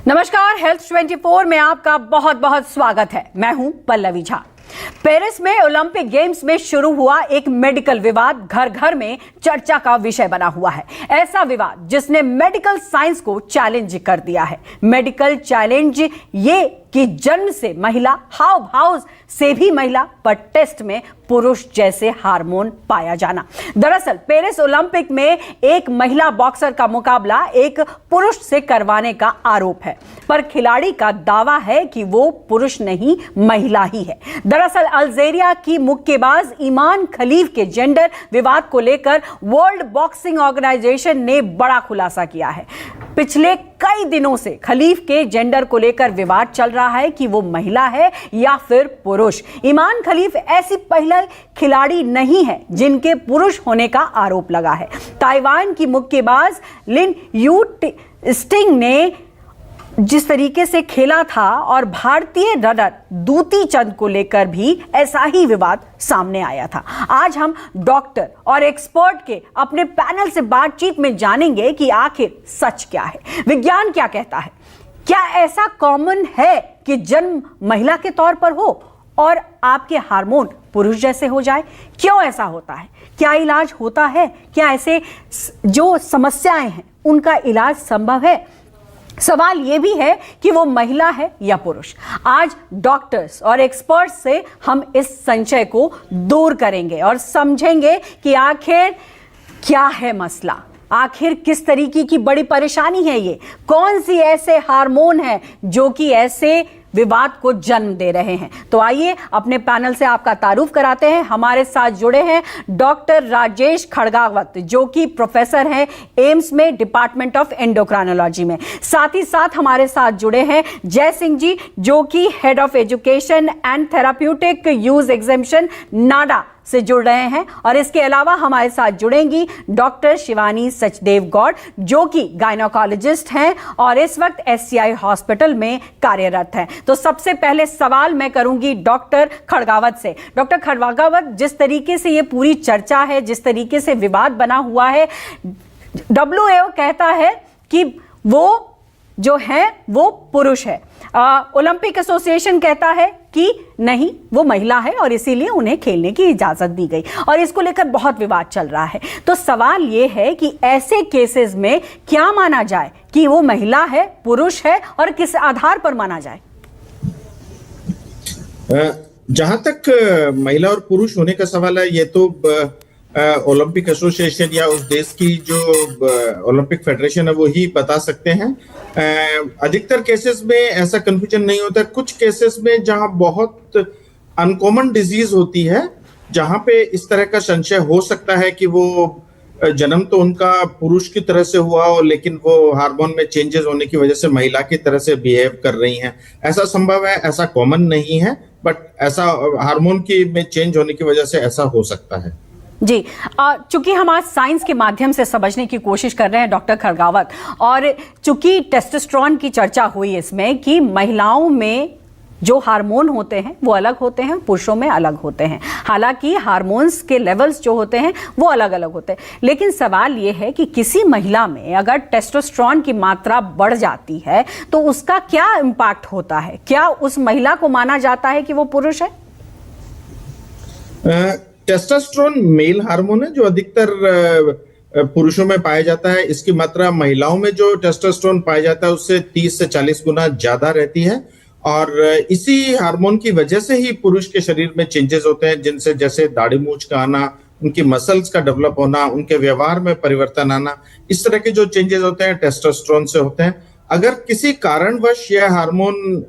नमस्कार, हेल्थ 24 में आपका बहुत बहुत स्वागत है। मैं हूं पल्लवी झा। पेरिस में ओलंपिक गेम्स में शुरू हुआ एक मेडिकल विवाद घर घर में चर्चा का विषय बना हुआ है। ऐसा विवाद जिसने मेडिकल साइंस को चैलेंज कर दिया है। मेडिकल चैलेंज ये कि जन्म से महिला, हाव भाव से भी महिला, पर टेस्ट में पुरुष जैसे हार्मोन पाया जाना। दरअसल पेरिस ओलंपिक में एक महिला बॉक्सर का मुकाबला एक पुरुष से करवाने का आरोप है, पर खिलाड़ी का दावा है कि वो पुरुष नहीं, महिला ही है। दरअसल अल्जीरिया की मुक्केबाज ईमान खलीफ के जेंडर विवाद को लेकर वर्ल्ड बॉक्सिंग ऑर्गेनाइजेशन ने बड़ा खुलासा किया है। पिछले कई दिनों से खलीफ के जेंडर को लेकर विवाद चल रहा है कि वो महिला है या फिर पुरुष। ईमान खलीफ ऐसी पहला खिलाड़ी नहीं है जिनके पुरुष होने का आरोप लगा है। ताइवान की मुक्केबाज लिन यू स्टिंग ने जिस तरीके से खेला था और भारतीय रनर दूती चंद को लेकर भी ऐसा ही विवाद सामने आया था। आज हम डॉक्टर और एक्सपर्ट के अपने पैनल से बातचीत में जानेंगे कि आखिर सच क्या है, विज्ञान क्या कहता है। क्या ऐसा कॉमन है कि जन्म महिला के तौर पर हो और आपके हार्मोन पुरुष जैसे हो जाए? क्यों ऐसा होता है? क्या इलाज होता है? क्या ऐसे जो समस्याएं हैं उनका इलाज संभव है? सवाल यह भी है कि वो महिला है या पुरुष। आज डॉक्टर्स और एक्सपर्ट्स से हम इस संशय को दूर करेंगे और समझेंगे कि आखिर क्या है मसला, आखिर किस तरीके की बड़ी परेशानी है ये, कौन सी ऐसे हार्मोन है जो कि ऐसे विवाद को जन्म दे रहे हैं। तो आइए अपने पैनल से आपका तारुफ कराते हैं। हमारे साथ जुड़े हैं डॉक्टर राजेश खड़गावत, जो कि प्रोफेसर हैं एम्स में डिपार्टमेंट ऑफ एंडोक्राइनोलॉजी में। साथ ही साथ हमारे साथ जुड़े हैं जय सिंह जी, जो कि head of education and therapeutic use exemption NADA से जुड़ रहे हैं। और इसके अलावा हमारे साथ जुड़ेंगी डॉक्टर शिवानी सचदेव गौड़, जो कि गायनोकोलॉजिस्ट हैं और इस वक्त एससीआई हॉस्पिटल में कार्यरत हैं। तो सबसे पहले सवाल मैं करूंगी डॉक्टर खड़गावत से। डॉक्टर खड़गावत, जिस तरीके से ये पूरी चर्चा है, जिस तरीके से विवाद बना हुआ है, WHO कहता है कि वो जो है वो पुरुष है, ओलंपिक एसोसिएशन कहता है कि नहीं, वो महिला है और इसीलिए उन्हें खेलने की इजाजत दी गई, और इसको लेकर बहुत विवाद चल रहा है। तो सवाल ये है कि ऐसे केसेस में क्या माना जाए कि वो महिला है, पुरुष है, और किस आधार पर माना जाए? जहां तक महिला और पुरुष होने का सवाल है, ये तो ओलंपिक एसोसिएशन या उस देश की जो ओलंपिक फेडरेशन है वो ही बता सकते हैं। अधिकतर केसेस में ऐसा कंफ्यूजन नहीं होता। कुछ केसेस में जहां बहुत अनकॉमन डिजीज होती है, जहां पे इस तरह का संशय हो सकता है कि वो जन्म तो उनका पुरुष की तरह से हुआ हो, लेकिन वो हार्मोन में चेंजेस होने की वजह से महिला की तरह से बिहेव कर रही हैं, ऐसा संभव है। ऐसा कॉमन नहीं है, बट ऐसा हार्मोन की में चेंज होने की वजह से ऐसा हो सकता है। जी, चूंकि हम आज साइंस के माध्यम से समझने की कोशिश कर रहे हैं डॉक्टर खड़गावत, और चूंकि टेस्टोस्टेरोन की चर्चा हुई इसमें कि महिलाओं में जो हार्मोन होते हैं वो अलग होते हैं, पुरुषों में अलग होते हैं। हालांकि हार्मोन्स के लेवल्स जो होते हैं वो अलग अलग होते हैं, लेकिन सवाल ये है कि किसी महिला में अगर टेस्टोस्टेरोन की मात्रा बढ़ जाती है तो उसका क्या इम्पैक्ट होता है? क्या उस महिला को माना जाता है कि वो पुरुष है? टेस्टोस्टेरोन मेल हार्मोन है जो अधिकतर पुरुषों में पाया जाता है। इसकी मात्रा महिलाओं में जो टेस्टोस्टेरोन पाया जाता है उससे 30 से 40 गुना ज्यादा रहती है, और इसी हार्मोन की वजह से ही पुरुष के शरीर में चेंजेस होते हैं, जिनसे जैसे दाढ़ी मूंछ का आना, उनकी मसल्स का डेवलप होना, उनके व्यवहार में परिवर्तन आना, इस तरह के जो चेंजेस होते हैं टेस्टोस्टेरोन से होते हैं। अगर किसी कारणवश यह हार्मोन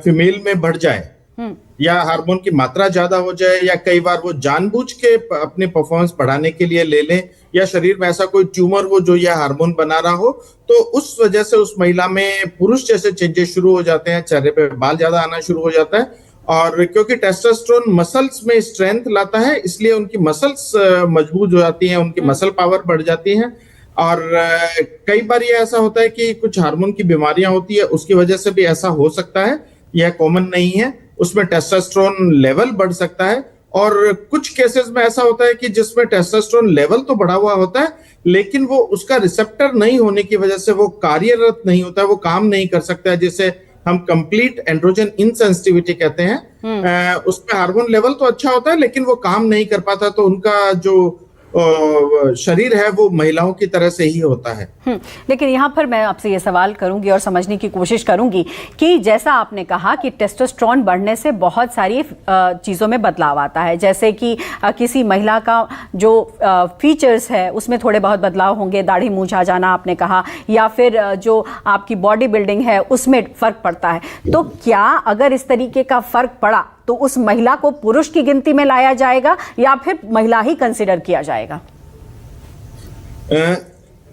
फीमेल में बढ़ जाए या हार्मोन की मात्रा ज्यादा हो जाए, या कई बार वो जानबूझ के अपनी परफॉर्मेंस बढ़ाने के लिए ले लें, या शरीर में ऐसा कोई ट्यूमर हो जो यह हार्मोन बना रहा हो, तो उस वजह से उस महिला में पुरुष जैसे चेंजेस शुरू हो जाते हैं। चेहरे पे बाल ज्यादा आना शुरू हो जाता है, और क्योंकि टेस्टोस्टेरोन मसल्स में स्ट्रेंथ लाता है, इसलिए उनकी मसल्स मजबूत हो जाती हैं, उनकी मसल पावर बढ़ जाती है। और कई बार ये ऐसा होता है कि कुछ हार्मोन की बीमारियां होती है, उसकी वजह से भी ऐसा हो सकता है। यह कॉमन नहीं है, उसमें टेस्टोस्टेरोन लेवल बढ़ सकता है, और कुछ केसेस में ऐसा होता है कि जिसमें टेस्टोस्टेरोन लेवल तो बढ़ा हुआ होता है, लेकिन वो उसका रिसेप्टर नहीं होने की वजह से वो कार्यरत नहीं होता है, वो काम नहीं कर सकता है, जिसे हम कंप्लीट एंड्रोजन इनसेंसिटिविटी कहते हैं। उसमें हार्मोन लेवल तो अच्छा होता है लेकिन वो काम नहीं कर पाता, तो उनका जो शरीर है वो महिलाओं की तरह से ही होता है। लेकिन यहाँ पर मैं आपसे ये सवाल करूंगी और समझने की कोशिश करूंगी कि जैसा आपने कहा कि टेस्टोस्टेरोन बढ़ने से बहुत सारी चीज़ों में बदलाव आता है, जैसे कि किसी महिला का जो फीचर्स है उसमें थोड़े बहुत बदलाव होंगे, दाढ़ी मूंछ आ जाना आपने कहा, या फिर जो आपकी बॉडी बिल्डिंग है उसमें फर्क पड़ता है। तो क्या अगर इस तरीके का फर्क पड़ा तो उस महिला को पुरुष की गिनती में लाया जाएगा या फिर महिला ही कंसिडर किया जाएगा?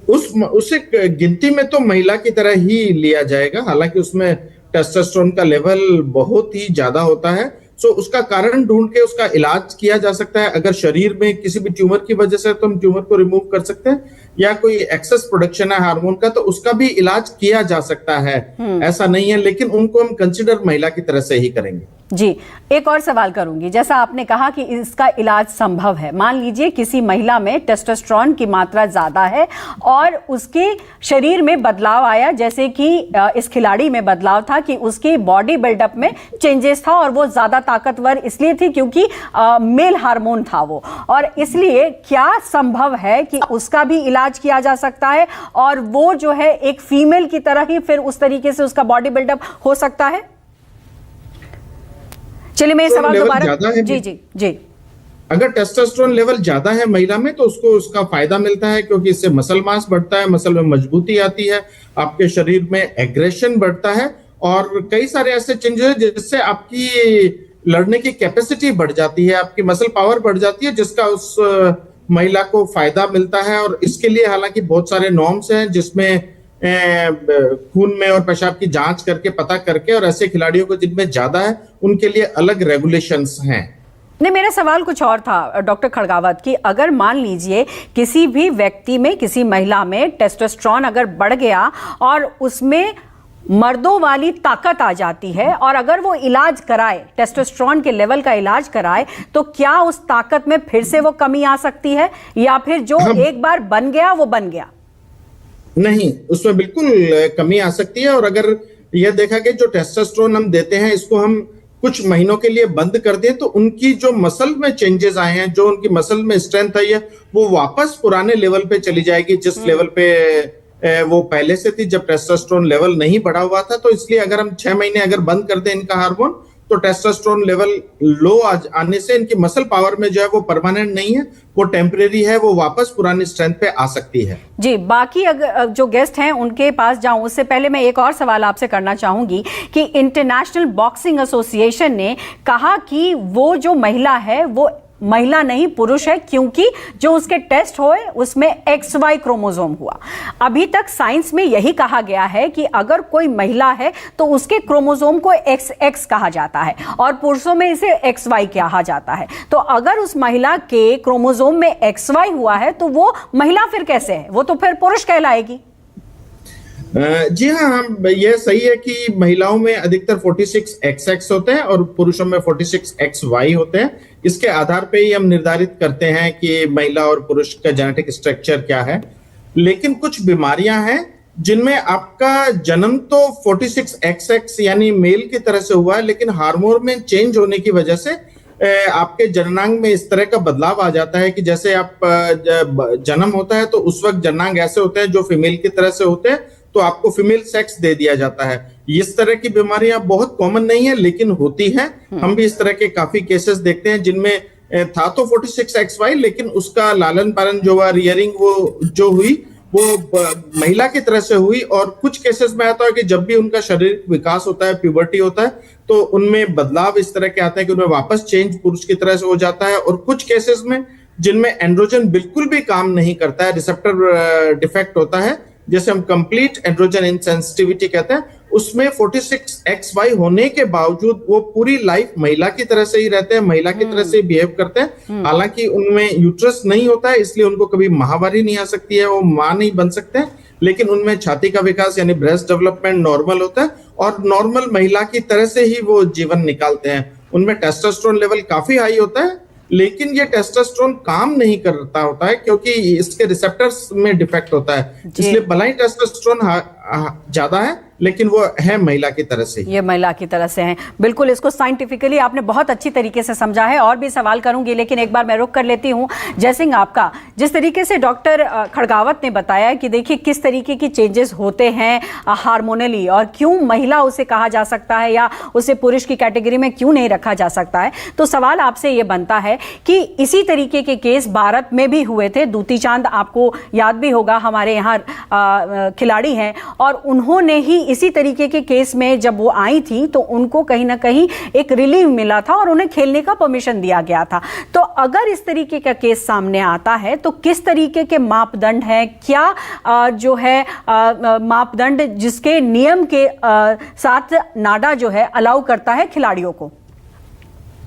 उसे गिनती में तो महिला की तरह ही लिया जाएगा, हालांकि उसमें टेस्टोस्टेरोन का लेवल बहुत ही ज्यादा होता है। सो उसका कारण ढूंढ के उसका इलाज किया जा सकता है। अगर शरीर में किसी भी ट्यूमर की वजह से तो हम ट्यूमर को रिमूव कर सकते हैं, या कोई एक्सेस प्रोडक्शन है हार्मोन का तो उसका भी इलाज किया जा सकता है, ऐसा नहीं है, लेकिन उनको हम कंसिडर महिला की तरह से ही करेंगे। जी, एक और सवाल करूंगी। जैसा आपने कहा कि इसका इलाज संभव है, मान लीजिए किसी महिला में टेस्टोस्टेरोन की मात्रा ज्यादा है और उसके शरीर में बदलाव आया, जैसे कि इस खिलाड़ी में बदलाव था कि उसकी बॉडी बिल्डअप में चेंजेस था और वो ज्यादा ताकतवर इसलिए थी क्योंकि मेल हार्मोन था वो, और इसलिए क्या संभव है कि उसका भी इलाज किया जा सकता है और वो जो है एक फीमेल की तरह ही फिर उस तरीके से उसका बॉडी बिल्डअप हो सकता है? चलिए मैं सवाल दोबारा जी जी जी अगर टेस्टोस्टेरोन लेवल ज्यादा है महिला में तो उसको उसका फायदा मिलता है, क्योंकि इससे मसल मास बढ़ता है, मसल में मजबूती आती है, आपके शरीर में एग्रेशन बढ़ता है और कई सारे ऐसे चेंजेस हैं जिससे आपकी लड़ने की कैपेसिटी बढ़ जाती है, आपकी मसल पावर बढ़ जाती है, जिसका उस महिला को फायदा मिलता है। और इसके लिए हालांकि बहुत सारे नॉर्म्स हैं जिसमें खून में और पेशाब की जांच करके पता करके, और ऐसे खिलाड़ियों को जिनमें ज्यादा है उनके लिए अलग रेगुलेशंस हैं। नहीं, मेरा सवाल कुछ और था डॉक्टर खड़गावत कि अगर मान लीजिए किसी भी व्यक्ति में, किसी महिला में टेस्टोस्टेरोन अगर बढ़ गया और उसमें मर्दों वाली ताकत आ जाती है और अगर वो इलाज कराए, टेस्टोस्टेरोन के लेवल का इलाज कराए, तो क्या उस ताकत में फिर से वो कमी आ सकती है या फिर जो एक बार बन गया वो बन गया? नहीं, उसमें बिल्कुल कमी आ सकती है। और अगर यह देखा कि जो टेस्टोस्टेरोन हम देते हैं इसको हम कुछ महीनों के लिए बंद कर दें तो उनकी जो मसल में चेंजेस आए हैं, जो उनकी मसल में स्ट्रेंथ आई है, वो वापस पुराने लेवल पे चली जाएगी जिस लेवल पे वो पहले से थी जब टेस्टोस्टेरोन लेवल नहीं बढ़ा हुआ था। तो इसलिए अगर हम 6 महीने अगर बंद कर दें इनका हार्मोन तो टेस्टोस्टेरोन लेवल लो आने से इनकी मसल पावर में जो है वो परमानेंट नहीं है, वो टेम्परेरी है, वो वापस पुरानी स्ट्रेंथ पे आ सकती है। जी, बाकी अगर जो गेस्ट हैं उनके पास जाऊं उससे पहले मैं एक और सवाल आपसे करना चाहूंगी कि इंटरनेशनल बॉक्सिंग एसोसिएशन ने कहा कि वो जो महिला है वो महिला नहीं पुरुष है क्योंकि जो उसके टेस्ट हुए उसमें XY क्रोमोसोम हुआ। अभी तक साइंस में यही कहा गया है कि अगर कोई महिला है तो उसके क्रोमोसोम को XX कहा जाता है और पुरुषों में इसे XY कहा जाता है। तो अगर उस महिला के क्रोमोसोम में XY हुआ है तो वो महिला फिर कैसे है? वो तो फिर पुरुष कहलाएगी। जी हाँ, यह सही है कि महिलाओं में अधिकतर 46XX होते हैं और पुरुषों में 46XY होते हैं। इसके आधार पे ही हम निर्धारित करते हैं कि महिला और पुरुष का जेनेटिक स्ट्रक्चर क्या है। लेकिन कुछ बीमारियां हैं जिनमें आपका जन्म तो 46XX यानी मेल की तरह से हुआ है, लेकिन हार्मोन में चेंज होने की वजह से आपके जननांग में इस तरह का बदलाव आ जाता है कि जैसे आप जन्म होता है तो उस वक्त जननांग ऐसे होते हैं जो फीमेल की तरह से होते हैं, तो आपको फीमेल सेक्स दे दिया जाता है। इस तरह की बीमारियां बहुत कॉमन नहीं है लेकिन होती हैं। हम भी इस तरह के काफी केसेस देखते हैं जिनमें था तो 46XY लेकिन उसका लालन पालन जो हुआ, रियरिंग वो जो हुई वो महिला की तरह से हुई। और कुछ केसेस में आता है कि जब भी उनका शारीरिक विकास होता है, प्यूबर्टी होता है, तो उनमें बदलाव इस तरह के आते हैं कि उनमें वापस चेंज पुरुष की तरह से हो जाता है। और कुछ केसेस में जिनमें एंड्रोजन बिल्कुल भी काम नहीं करता है, रिसेप्टर डिफेक्ट होता है, जैसे हम कंप्लीट एंड्रोजन इनसेंसिटिविटी कहते हैं, उसमें 46XY होने के बावजूद वो पूरी लाइफ महिला की तरह से ही रहते हैं, महिला की तरह से बिहेव करते हैं। हालांकि उनमें यूट्रस नहीं होता है इसलिए उनको कभी माहवारी नहीं आ सकती है, वो मां नहीं बन सकते हैं, लेकिन उनमें छाती का विकास यानी ब्रेस्ट डेवलपमेंट नॉर्मल होता है और नॉर्मल महिला की तरह से ही वो जीवन निकालते हैं। उनमें टेस्टोस्टेरोन लेवल काफी हाई होता है लेकिन ये टेस्टोस्टेरोन काम नहीं करता होता है क्योंकि इसके रिसेप्टर्स में डिफेक्ट होता है, इसलिए भले ही टेस्टोस्टेरोन ज्यादा है लेकिन वो है महिला की तरह से। ये महिला की तरह से हैं। बिल्कुल, इसको साइंटिफिकली आपने बहुत अच्छी तरीके से समझा है। और भी सवाल करूंगी लेकिन एक बार मैं रुक कर लेती हूं। जयसिंह, आपका जिस तरीके से डॉक्टर खड़गावत ने बताया कि देखिए किस तरीके की चेंजेस होते हैं हार्मोनली और क्यों महिला उसे कहा जा सकता है या उसे पुरुष की कैटेगरी में क्यों नहीं रखा जा सकता है, तो सवाल आपसे ये बनता है कि इसी तरीके के केस भारत में भी हुए थे। दूती चांद आपको याद भी होगा, हमारे यहाँ खिलाड़ी हैं और उन्होंने ही इसी तरीके के केस में जब वो आई थी तो उनको कहीं ना कहीं एक रिलीफ मिला था और उन्हें खेलने का परमिशन दिया गया था। तो अगर इस तरीके का केस सामने आता है तो किस तरीके के मापदंड हैं, क्या जो है मापदंड जिसके नियम के साथ नाडा जो है अलाउ करता है खिलाड़ियों को?